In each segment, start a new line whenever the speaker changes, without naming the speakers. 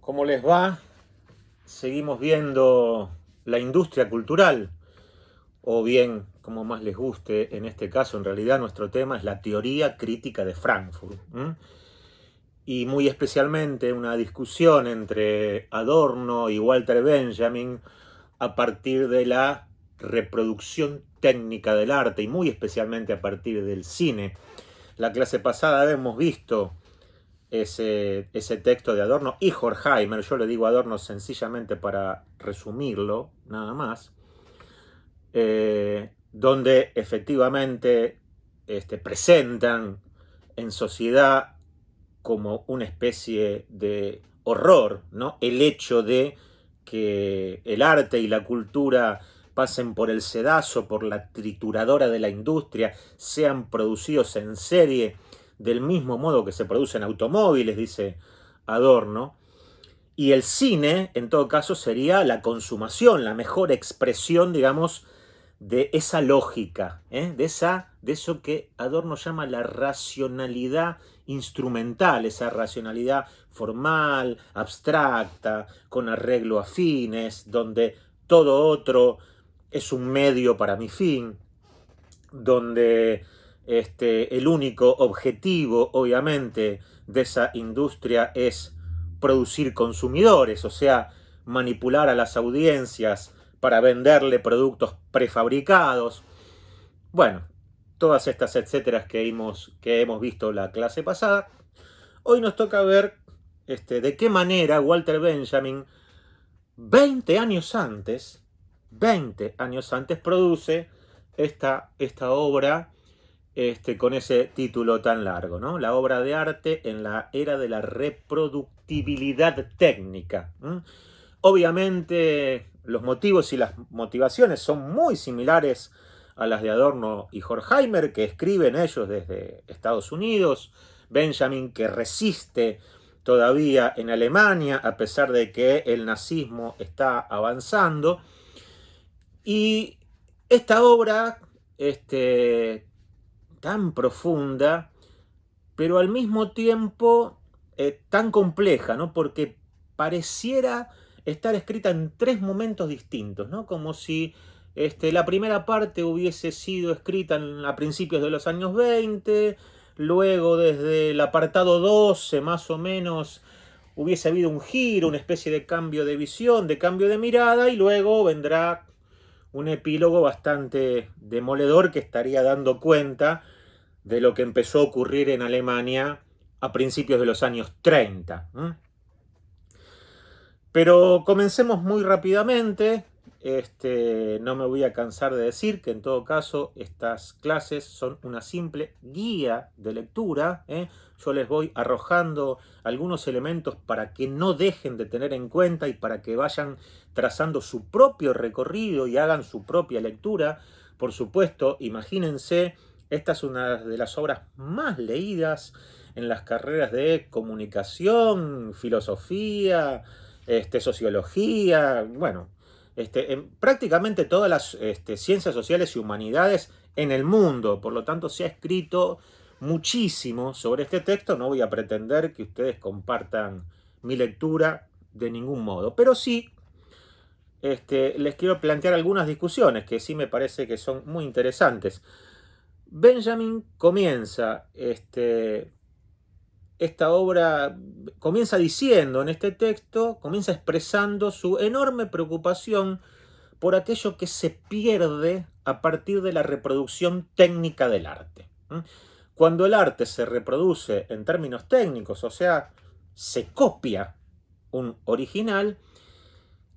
¿Cómo les va? Seguimos viendo la industria cultural, o bien, como más les guste, en este caso, en realidad nuestro tema es la teoría crítica de Frankfurt. Y muy especialmente una discusión entre Adorno y Walter Benjamin a partir de la reproducción técnica del arte y muy especialmente a partir del cine. La clase pasada hemos visto ese texto de Adorno y Horkheimer. Yo le digo Adorno sencillamente para resumirlo, nada más, donde efectivamente presentan en sociedad como una especie de horror, ¿no? El hecho de que el arte y la cultura pasen por el sedazo, por la trituradora de la industria, sean producidos en serie, del mismo modo que se producen automóviles, dice Adorno. Y el cine, en todo caso, sería la consumación, la mejor expresión, digamos, de esa lógica, de eso que Adorno llama la racionalidad instrumental, esa racionalidad formal, abstracta, con arreglo a fines, donde todo otro es un medio para mi fin, donde el único objetivo, obviamente, de esa industria es producir consumidores, o sea, manipular a las audiencias para venderle productos prefabricados. Bueno, todas estas etcéteras que hemos visto la clase pasada. Hoy nos toca ver de qué manera Walter Benjamin, 20 años antes produce esta obra con ese título tan largo, ¿no? La obra de arte en la era de la reproductibilidad técnica. Obviamente los motivos y las motivaciones son muy similares a las de Adorno y Horkheimer, que escriben ellos desde Estados Unidos. Benjamin, que resiste todavía en Alemania, a pesar de que el nazismo está avanzando. Y esta obra tan profunda, pero al mismo tiempo tan compleja, ¿no? Porque pareciera estar escrita en tres momentos distintos, ¿no? Como si la primera parte hubiese sido escrita a principios de los años 20, luego desde el apartado 12 más o menos hubiese habido un giro, una especie de cambio de visión, de cambio de mirada, y luego vendrá un epílogo bastante demoledor que estaría dando cuenta de lo que empezó a ocurrir en Alemania a principios de los años 30. Pero comencemos muy rápidamente. No me voy a cansar de decir que en todo caso estas clases son una simple guía de lectura. Yo les voy arrojando algunos elementos para que no dejen de tener en cuenta y para que vayan trazando su propio recorrido y hagan su propia lectura. Por supuesto, imagínense, esta es una de las obras más leídas en las carreras de comunicación, filosofía, sociología, bueno, en prácticamente todas las ciencias sociales y humanidades en el mundo. Por lo tanto, se ha escrito muchísimo sobre este texto. No voy a pretender que ustedes compartan mi lectura de ningún modo, pero sí les quiero plantear algunas discusiones que sí me parece que son muy interesantes. Benjamin comienza esta obra, comienza diciendo en este texto, comienza expresando su enorme preocupación por aquello que se pierde a partir de la reproducción técnica del arte. Cuando el arte se reproduce en términos técnicos, o sea, se copia un original,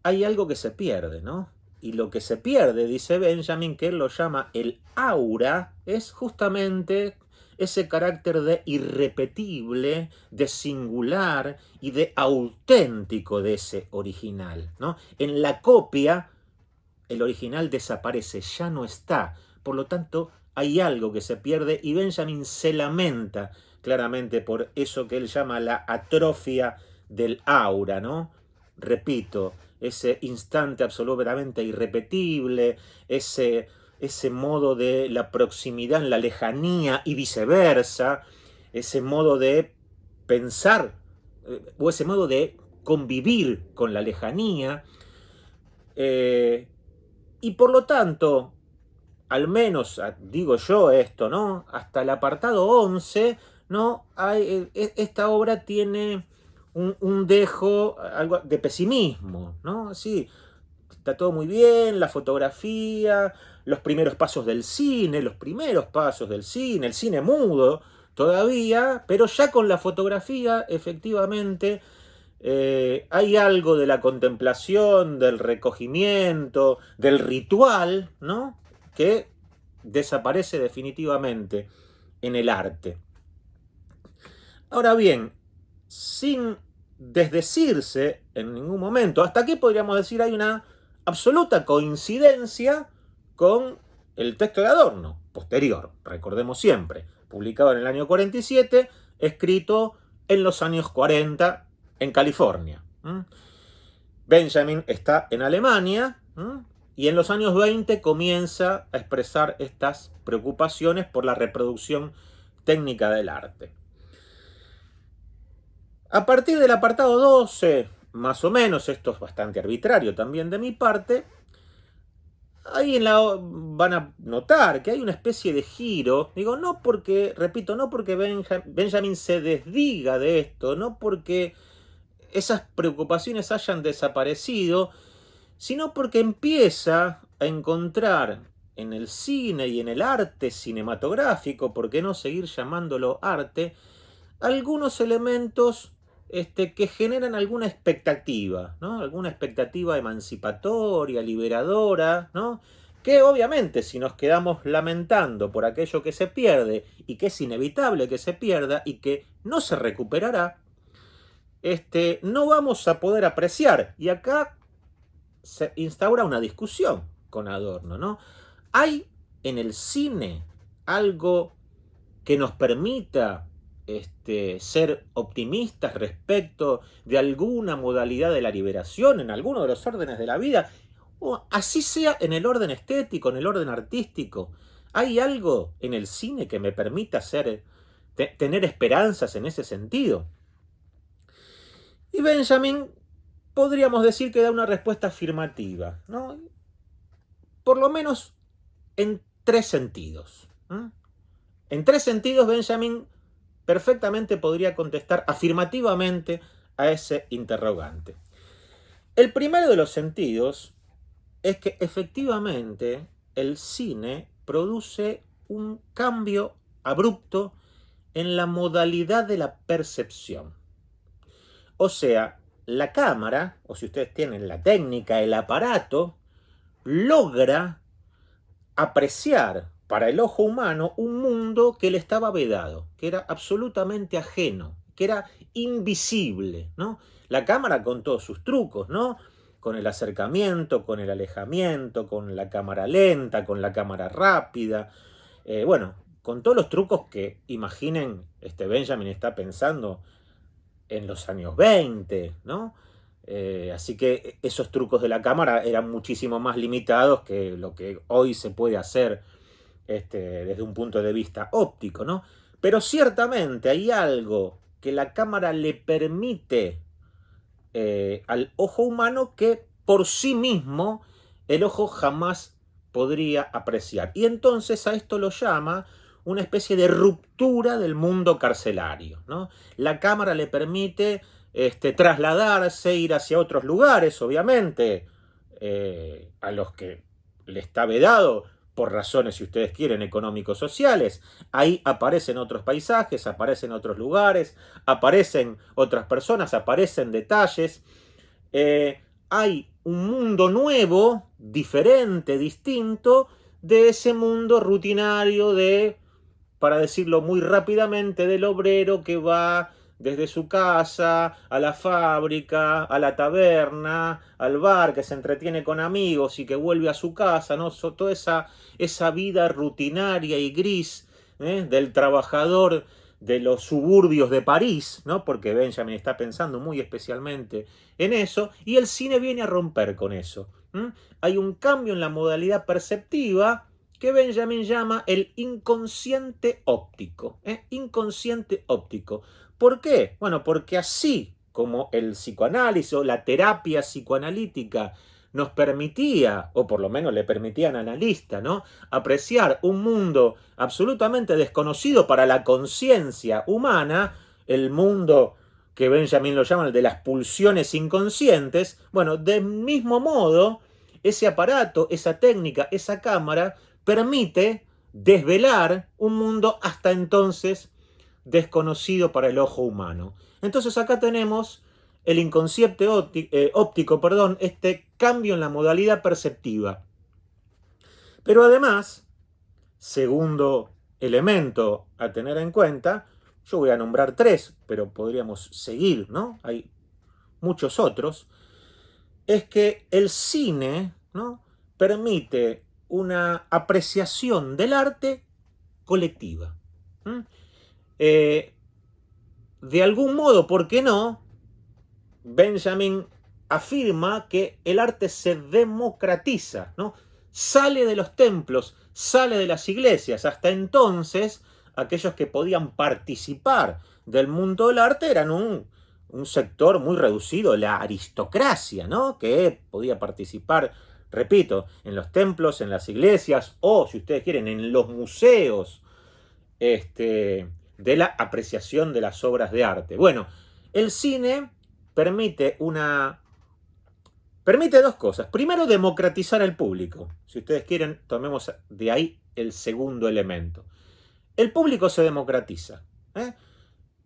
hay algo que se pierde, ¿no? Y lo que se pierde, dice Benjamin, que él lo llama el aura, es justamente ese carácter de irrepetible, de singular y de auténtico de ese original, ¿no? En la copia, el original desaparece, ya no está. Por lo tanto, hay algo que se pierde y Benjamin se lamenta claramente por eso que él llama la atrofia del aura, ¿no? Repito, ese instante absolutamente irrepetible, ese modo de la proximidad en la lejanía y viceversa, ese modo de pensar o ese modo de convivir con la lejanía, y por lo tanto, al menos digo yo esto, ¿no? Hasta el apartado 11, ¿no? Esta obra tiene un dejo algo de pesimismo, ¿no? Sí, está todo muy bien, la fotografía, los primeros pasos del cine, el cine mudo todavía, pero ya con la fotografía, efectivamente, hay algo de la contemplación, del recogimiento, del ritual, ¿no? Que desaparece definitivamente en el arte. Ahora bien, sin desdecirse en ningún momento, hasta aquí podríamos decir hay una absoluta coincidencia con el texto de Adorno, posterior, recordemos siempre, publicado en el año 47, escrito en los años 40 en California. Benjamin está en Alemania y en los años 20 comienza a expresar estas preocupaciones por la reproducción técnica del arte. A partir del apartado 12, más o menos, esto es bastante arbitrario también de mi parte, ahí van a notar que hay una especie de giro, digo, no porque, repito, no porque Benjamin se desdiga de esto, no porque esas preocupaciones hayan desaparecido, sino porque empieza a encontrar en el cine y en el arte cinematográfico, ¿por qué no seguir llamándolo arte?, algunos elementos que generan alguna expectativa, ¿no? Alguna expectativa emancipatoria, liberadora, ¿no? Que obviamente si nos quedamos lamentando por aquello que se pierde y que es inevitable que se pierda y que no se recuperará, no vamos a poder apreciar. Y acá se instaura una discusión con Adorno, ¿no? ¿Hay en el cine algo que nos permita ser optimistas respecto de alguna modalidad de la liberación en alguno de los órdenes de la vida? O así sea en el orden estético, en el orden artístico. ¿Hay algo en el cine que me permita tener esperanzas en ese sentido? Y Benjamin podríamos decir que da una respuesta afirmativa, ¿no? Por lo menos en 3 sentidos. En 3 sentidos Benjamin perfectamente podría contestar afirmativamente a ese interrogante. El primero de los sentidos es que efectivamente el cine produce un cambio abrupto en la modalidad de la percepción. O sea, la cámara, o si ustedes tienen la técnica, el aparato, logra apreciar para el ojo humano un mundo que le estaba vedado, que era absolutamente ajeno, que era invisible, ¿no? La cámara con todos sus trucos, ¿no? Con el acercamiento, con el alejamiento, con la cámara lenta, con la cámara rápida, bueno, con todos los trucos que, imaginen, Benjamin está pensando en los años 20, ¿no? Así que esos trucos de la cámara eran muchísimo más limitados que lo que hoy se puede hacer desde un punto de vista óptico, ¿no? Pero ciertamente hay algo que la cámara le permite al ojo humano que por sí mismo el ojo jamás podría apreciar. Y entonces a esto lo llama una especie de ruptura del mundo carcelario, ¿no? La cámara le permite trasladarse, ir hacia otros lugares, obviamente, a los que le está vedado por razones, si ustedes quieren, económico-sociales. Ahí aparecen otros paisajes, aparecen otros lugares, aparecen otras personas, aparecen detalles. Hay un mundo nuevo, diferente, distinto, de ese mundo rutinario para decirlo muy rápidamente, del obrero que va desde su casa a la fábrica, a la taberna, al bar, que se entretiene con amigos y que vuelve a su casa, ¿no? Toda esa vida rutinaria y gris del trabajador de los suburbios de París, ¿no? Porque Benjamin está pensando muy especialmente en eso, y el cine viene a romper con eso. Hay un cambio en la modalidad perceptiva que Benjamin llama el inconsciente óptico. Inconsciente óptico. ¿Por qué? Bueno, porque así como el psicoanálisis o la terapia psicoanalítica nos permitía, o por lo menos le permitía al analista, ¿no?, apreciar un mundo absolutamente desconocido para la conciencia humana, el mundo que Benjamin lo llama el de las pulsiones inconscientes. Bueno, del mismo modo, ese aparato, esa técnica, esa cámara permite desvelar un mundo hasta entonces desconocido para el ojo humano. Entonces acá tenemos el inconsciente óptico, este cambio en la modalidad perceptiva. Pero además, segundo elemento a tener en cuenta, yo voy a nombrar 3, pero podríamos seguir, ¿no? Hay muchos otros, es que el cine, ¿no?, permite una apreciación del arte colectiva. De algún modo, ¿por qué no?, Benjamin afirma que el arte se democratiza, ¿no? Sale de los templos, sale de las iglesias. Hasta entonces, aquellos que podían participar del mundo del arte eran un sector muy reducido, la aristocracia, ¿no?, que podía participar, repito, en los templos, en las iglesias, o, si ustedes quieren, en los museos, de la apreciación de las obras de arte. Bueno, el cine permite 2 cosas. Primero, democratizar al público. Si ustedes quieren, tomemos de ahí el segundo elemento. El público se democratiza.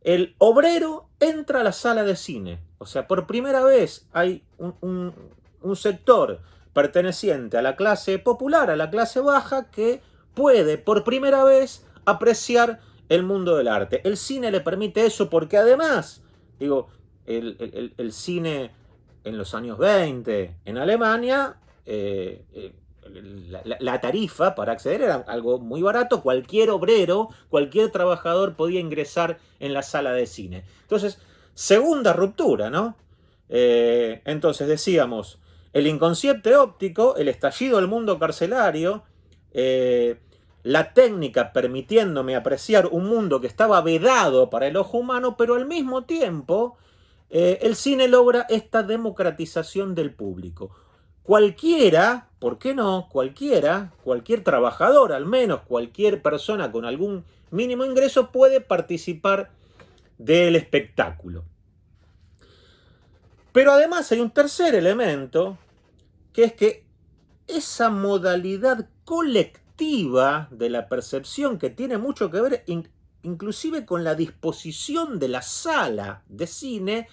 El obrero entra a la sala de cine. O sea, por primera vez hay un sector perteneciente a la clase popular, a la clase baja, que puede por primera vez apreciar el mundo del arte. El cine le permite eso porque además, digo, el cine en los años 20 en Alemania, la tarifa para acceder era algo muy barato. Cualquier obrero, cualquier trabajador podía ingresar en la sala de cine. Entonces, segunda ruptura, ¿no? Entonces decíamos, el inconsciente óptico, el estallido del mundo carcelario, la técnica permitiéndome apreciar un mundo que estaba vedado para el ojo humano, pero al mismo tiempo el cine logra esta democratización del público. Cualquiera, ¿por qué no? Cualquier trabajador, al menos cualquier persona con algún mínimo ingreso puede participar del espectáculo. Pero además hay un tercer elemento, que es que esa modalidad colectiva de la percepción, que tiene mucho que ver inclusive con la disposición de la sala de cine,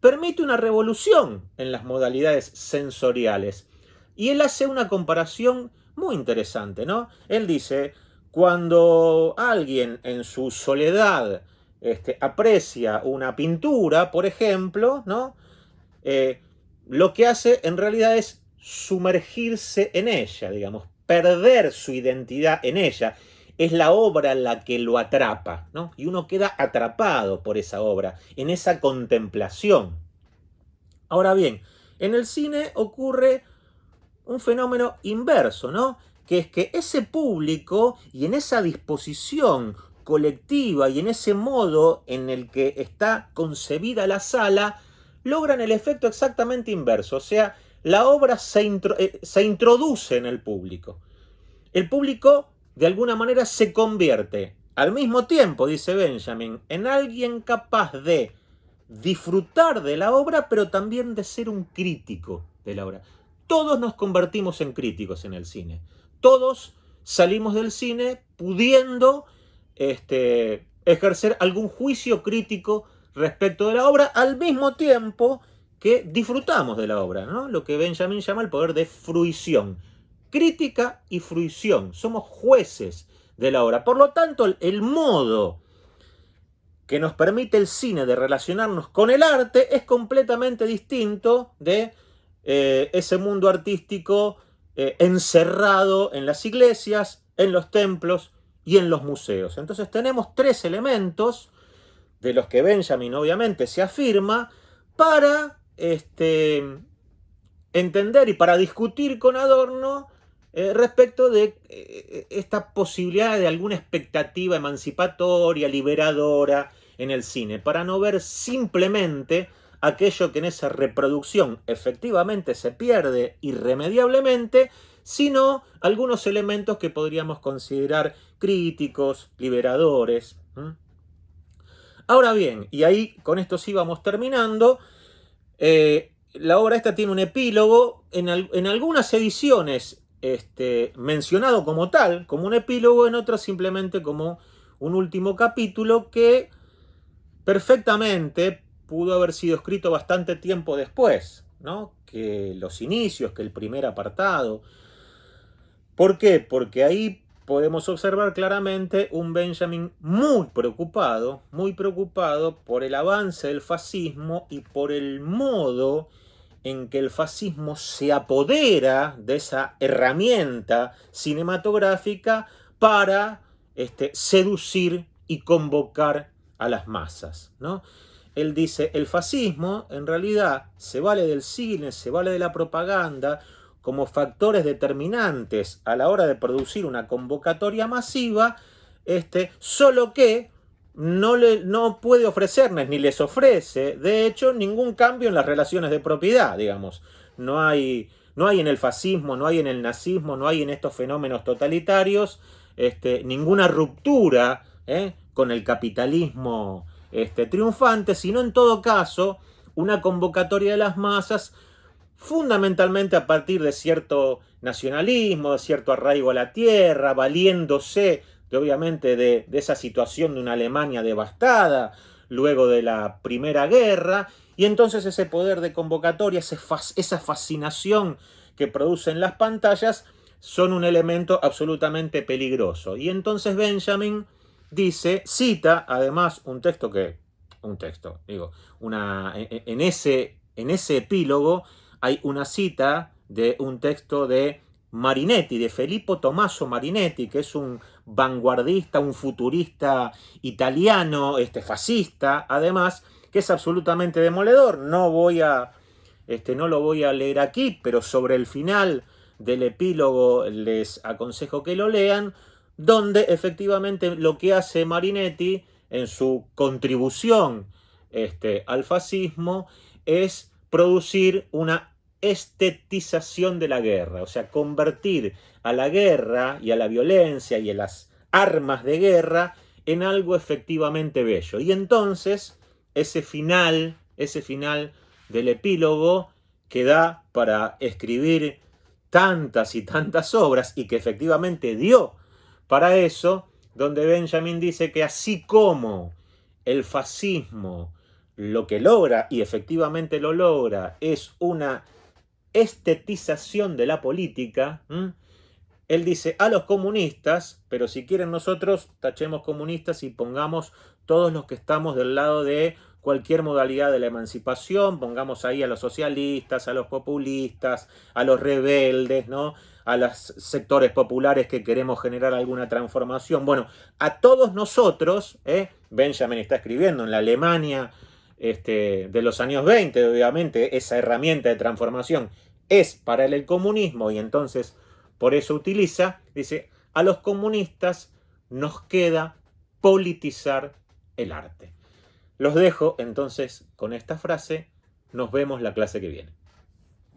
permite una revolución en las modalidades sensoriales. Y él hace una comparación muy interesante, ¿no? Él dice, cuando alguien en su soledad aprecia una pintura, por ejemplo, ¿no?, lo que hace en realidad es sumergirse en ella, digamos, perder su identidad en ella. Es la obra la que lo atrapa, ¿no? Y uno queda atrapado por esa obra, en esa contemplación. Ahora bien, en el cine ocurre un fenómeno inverso, ¿no?, que es que ese público, y en esa disposición colectiva y en ese modo en el que está concebida la sala, logran el efecto exactamente inverso. O sea, la obra se introduce en el público. El público, de alguna manera, se convierte, al mismo tiempo, dice Benjamin, en alguien capaz de disfrutar de la obra, pero también de ser un crítico de la obra. Todos nos convertimos en críticos en el cine. Todos salimos del cine pudiendo ejercer algún juicio crítico respecto de la obra, al mismo tiempo que disfrutamos de la obra, ¿no? Lo que Benjamin llama el poder de fruición. Crítica y fruición. Somos jueces de la obra. Por lo tanto, el modo que nos permite el cine de relacionarnos con el arte es completamente distinto de ese mundo artístico encerrado en las iglesias, en los templos y en los museos. Entonces tenemos 3 elementos de los que Benjamin obviamente se afirma para entender y para discutir con Adorno respecto de esta posibilidad de alguna expectativa emancipatoria, liberadora, en el cine, para no ver simplemente aquello que en esa reproducción efectivamente se pierde irremediablemente, sino algunos elementos que podríamos considerar críticos, liberadores. Ahora bien, y ahí con esto sí vamos terminando, la obra esta tiene un epílogo, en algunas ediciones mencionado como tal, como un epílogo, en otras simplemente como un último capítulo que perfectamente pudo haber sido escrito bastante tiempo después, ¿no? Que los inicios, que el primer apartado. ¿Por qué? Porque ahí podemos observar claramente un Benjamin muy preocupado por el avance del fascismo y por el modo en que el fascismo se apodera de esa herramienta cinematográfica para seducir y convocar a las masas, ¿no? Él dice, el fascismo en realidad se vale del cine, se vale de la propaganda como factores determinantes a la hora de producir una convocatoria masiva, solo que no puede ofrecerles ni les ofrece, de hecho, ningún cambio en las relaciones de propiedad, digamos. No hay en el fascismo, no hay en el nazismo, no hay en estos fenómenos totalitarios ninguna ruptura con el capitalismo triunfante, sino en todo caso una convocatoria de las masas fundamentalmente a partir de cierto nacionalismo, de cierto arraigo a la tierra, valiéndose obviamente de esa situación de una Alemania devastada luego de la Primera Guerra, y entonces ese poder de convocatoria, esa fascinación que producen las pantallas, son un elemento absolutamente peligroso. Y entonces Benjamin cita además en ese epílogo hay una cita de un texto de Marinetti, de Filippo Tommaso Marinetti, que es un vanguardista, un futurista italiano, fascista, además, que es absolutamente demoledor. No lo voy a leer aquí, pero sobre el final del epílogo les aconsejo que lo lean, donde efectivamente lo que hace Marinetti en su contribución al fascismo es producir una estetización de la guerra, o sea, convertir a la guerra y a la violencia y a las armas de guerra en algo efectivamente bello. Y entonces ese final del epílogo que da para escribir tantas y tantas obras y que efectivamente dio para eso, donde Benjamin dice que así como el fascismo lo que logra, y efectivamente lo logra, es una estetización de la política, él dice a los comunistas, pero si quieren nosotros tachemos comunistas y pongamos todos los que estamos del lado de cualquier modalidad de la emancipación, pongamos ahí a los socialistas, a los populistas, a los rebeldes, ¿no? A los sectores populares que queremos generar alguna transformación. Bueno, a todos nosotros, Benjamin está escribiendo en la Alemania de los años 20, obviamente, esa herramienta de transformación es para el comunismo y entonces por eso dice, a los comunistas nos queda politizar el arte. Los dejo entonces con esta frase, nos vemos la clase que viene.